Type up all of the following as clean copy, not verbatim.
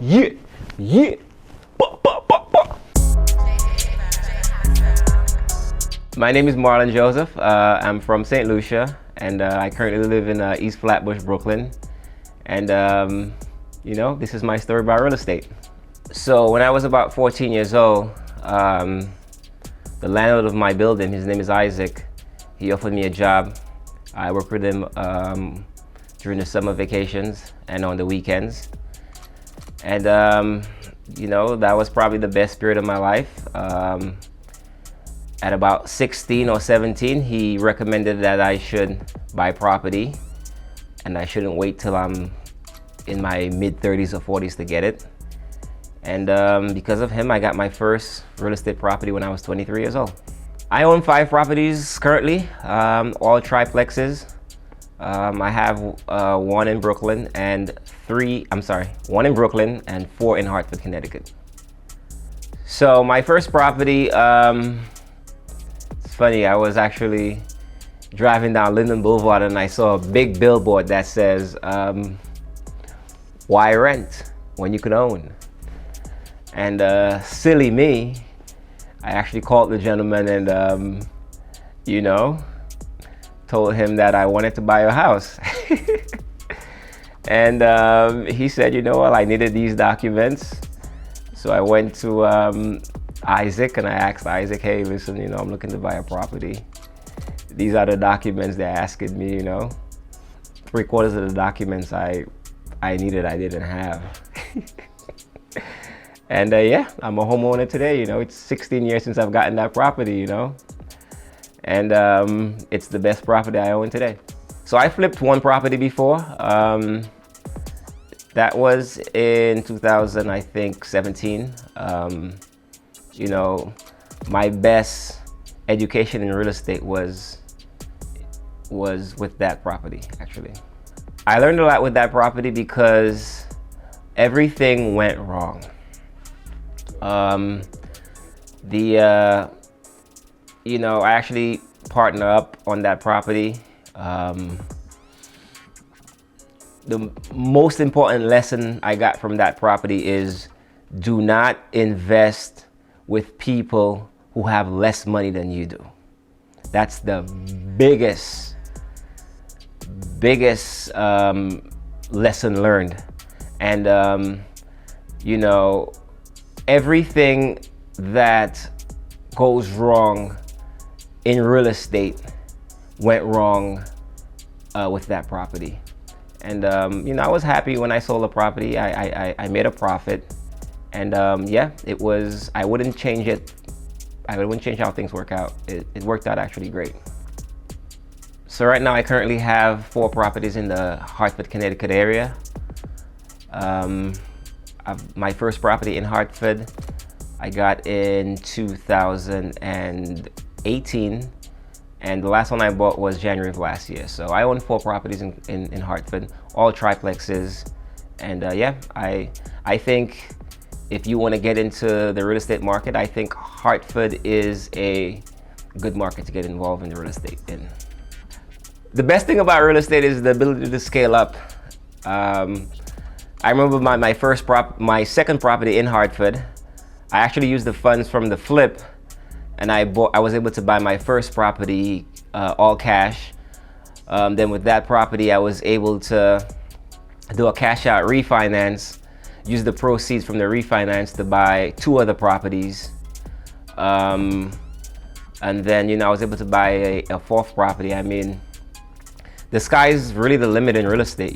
Yeah, yeah. Bah, bah, bah, bah. My name is Marlan Joseph. I'm from St. Lucia, and I currently live in East Flatbush, Brooklyn. And this is my story about real estate. So when I was about 14 years old, the landlord of my building, his name is Isaac, he offered me a job. I worked with him during the summer vacations and on the weekends. And that was probably the best period of my life. At about 16 or 17, he recommended that I should buy property and I shouldn't wait till I'm in my mid 30s or 40s to get it. And because of him, I got my first real estate property when I was 23 years old. I own 5 properties currently, all triplexes. I have one in Brooklyn and 1 in Brooklyn and 4 in Hartford, Connecticut. So my first property, it's funny, I was actually driving down Linden Boulevard and I saw a big billboard that says, why rent when you can own? And silly me, I actually called the gentleman and, told him that I wanted to buy a house. And he said, well, I needed these documents. So I went to Isaac and I asked Isaac, hey, listen, I'm looking to buy a property. These are the documents they're asking me, 3/4 of the documents I needed, I didn't have. And yeah, I'm a homeowner today, it's 16 years since I've gotten that property, and it's the best property I own today. So I flipped one property before. That was in 2017. My best education in real estate was with that property, actually. I learned a lot with that property because everything went wrong. I actually partnered up on that property. The most important lesson I got from that property is do not invest with people who have less money than you do. That's the biggest lesson learned. And everything that goes wrong in real estate went wrong with that property. And I was happy when I sold the property. I made a profit, and it was. I wouldn't change it. I wouldn't change how things work out. It worked out actually great. So right now I currently have 4 properties in the Hartford, Connecticut area. My first property in Hartford, I got in 2018, and the last one I bought was January of last year. So I own 4 properties in Hartford, all triplexes, and I think if you want to get into the real estate market, I think Hartford is a good market to get involved in the real estate in. The best thing about real estate is the ability to scale up. I remember my second property in Hartford. I actually used the funds from the flip, and I was able to buy my first property all cash. Then with that property, I was able to do a cash out refinance, use the proceeds from the refinance to buy 2 other properties. And then, I was able to buy a 4th property. I mean, the sky's really the limit in real estate,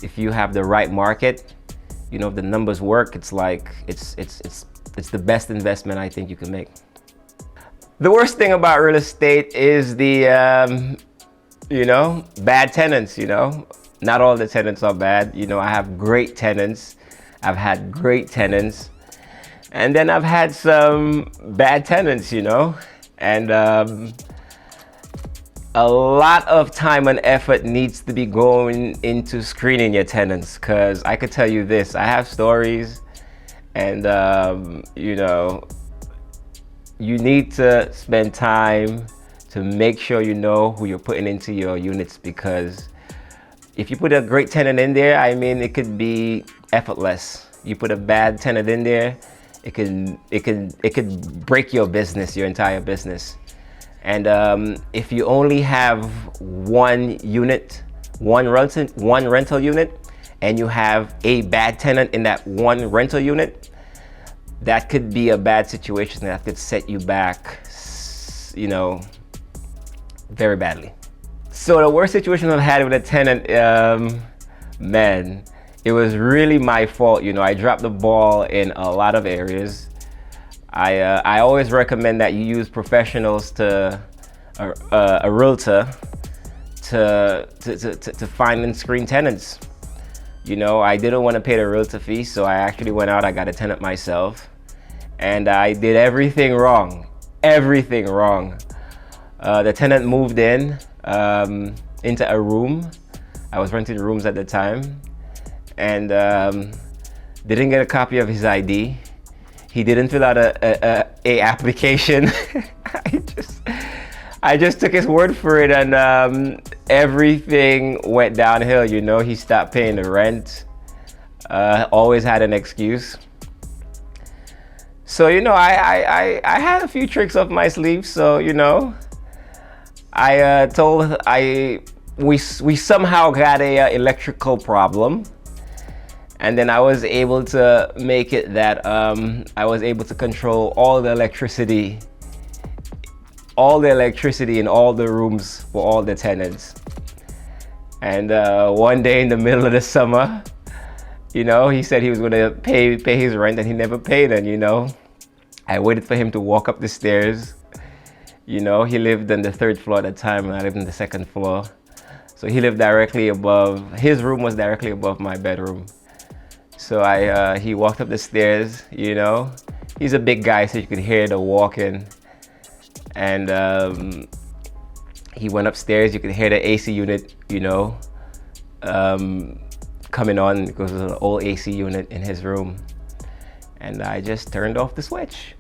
if you have the right market, if the numbers work, it's the best investment I think you can make. The worst thing about real estate is the, bad tenants, Not all the tenants are bad. I have great tenants. I've had great tenants. And then I've had some bad tenants, And a lot of time and effort needs to be going into screening your tenants, because I could tell you this, I have stories, and you need to spend time to make sure you know who you're putting into your units, because if you put a great tenant in there, I mean, it could be effortless. You put a bad tenant in there, it could break your business, your entire business. And if you only have one unit, one rental unit, and you have a bad tenant in that one rental unit, that could be a bad situation that could set you back, you know, very badly. So the worst situation I've had with a tenant, man, it was really my fault. You know, I dropped the ball in a lot of areas. I always recommend that you use professionals to a realtor to find and screen tenants. You know, I didn't want to pay the realtor fee, so I actually went out, I got a tenant myself, and I did everything wrong. Everything wrong. The tenant moved in into a room. I was renting rooms at the time, and didn't get a copy of his ID. He didn't fill out a application. I just took his word for it, and everything went downhill. You know, he stopped paying the rent. Always had an excuse. So, you know, I had a few tricks up my sleeve. So, you know, we somehow got a electrical problem, and then I was able to make it that I was able to control all the electricity in all the rooms for all the tenants. And one day in the middle of the summer, you know, he said he was going to pay his rent, and he never paid. And you know, I waited for him to walk up the stairs. You know, he lived on the 3rd floor at the time, and I lived on the 2nd floor. So he lived directly above, his room was directly above my bedroom. So he walked up the stairs, you know. He's a big guy, so you could hear the walking. And he went upstairs, you could hear the AC unit, you know, coming on, because it was an old AC unit in his room. And I just turned off the switch.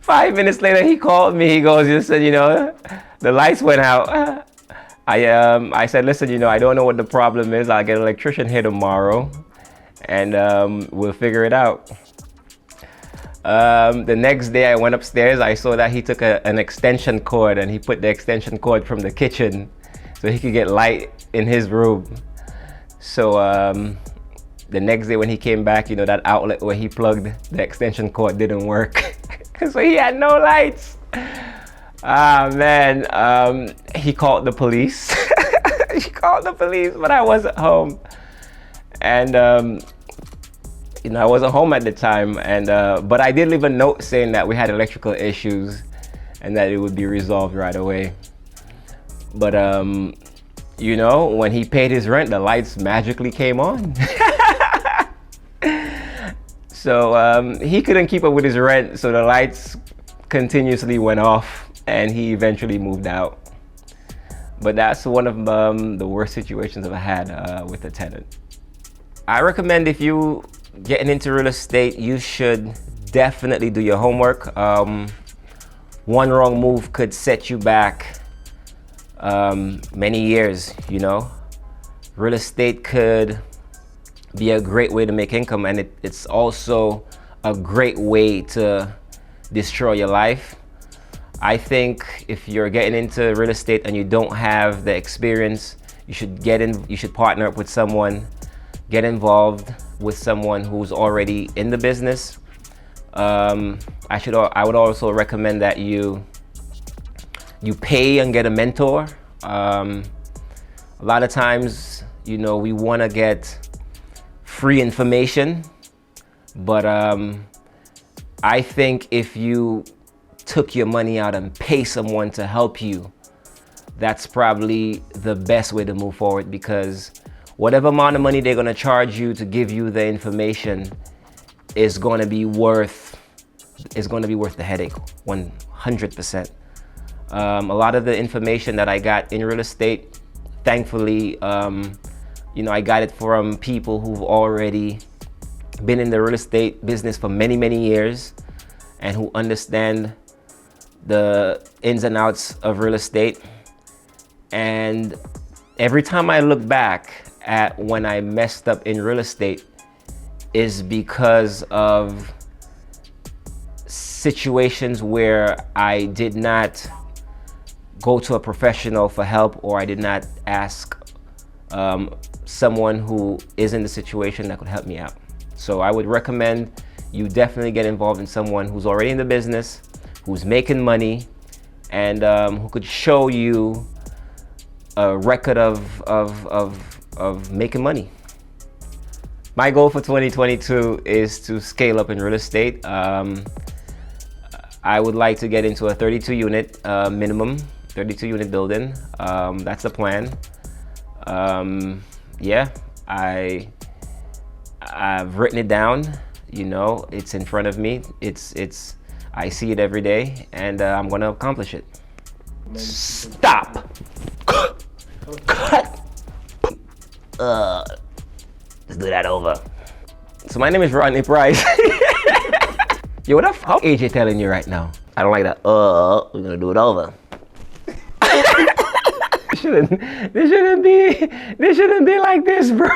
5 minutes later, he called me. He goes, listen, you know, the lights went out. I said, listen, you know, I don't know what the problem is. I'll get an electrician here tomorrow, and we'll figure it out. The next day I went upstairs, I saw that he took an extension cord, and he put the extension cord from the kitchen so he could get light in his room. So the next day when he came back, you know, that outlet where he plugged the extension cord didn't work. So he had no lights. Man, he called the police. He called the police, but I wasn't home. And you know, I wasn't home at the time, and but I did leave a note saying that we had electrical issues and that it would be resolved right away. But you know, when he paid his rent, the lights magically came on. So he couldn't keep up with his rent, so the lights continuously went off, and he eventually moved out. But that's one of the worst situations I've had with a tenant. I recommend, if you getting into real estate, you should definitely do your homework. One wrong move could set you back many years, you know. Real estate could be a great way to make income, and it's also a great way to destroy your life. I think if you're getting into real estate and you don't have the experience, you should partner up with someone, get involved with someone who's already in the business. I would also recommend that you pay and get a mentor. A lot of times, you know, we want to get free information, but I think if you took your money out and pay someone to help you, that's probably the best way to move forward, because whatever amount of money they're going to charge you to give you the information is going to be worth the headache, 100%. A lot of the information that I got in real estate, thankfully, you know, I got it from people who've already been in the real estate business for many, many years, and who understand the ins and outs of real estate. And every time I look back at when I messed up in real estate is because of situations where I did not go to a professional for help, or I did not ask someone who is in the situation that could help me out. So I would recommend you definitely get involved in someone who's already in the business, who's making money, and who could show you a record of making money. My goal for 2022 is to scale up in real estate. I would like to get into a 32 unit minimum, 32 unit building. That's the plan. Yeah, I've written it down. You know, it's in front of me. I see it every day, and I'm gonna accomplish it. Stop. Cut. Let's do that over. So my name is Rodney Price. Yo, what the f*** AJ telling you right now? I don't like that. We're gonna do it over. This shouldn't be like this, bro.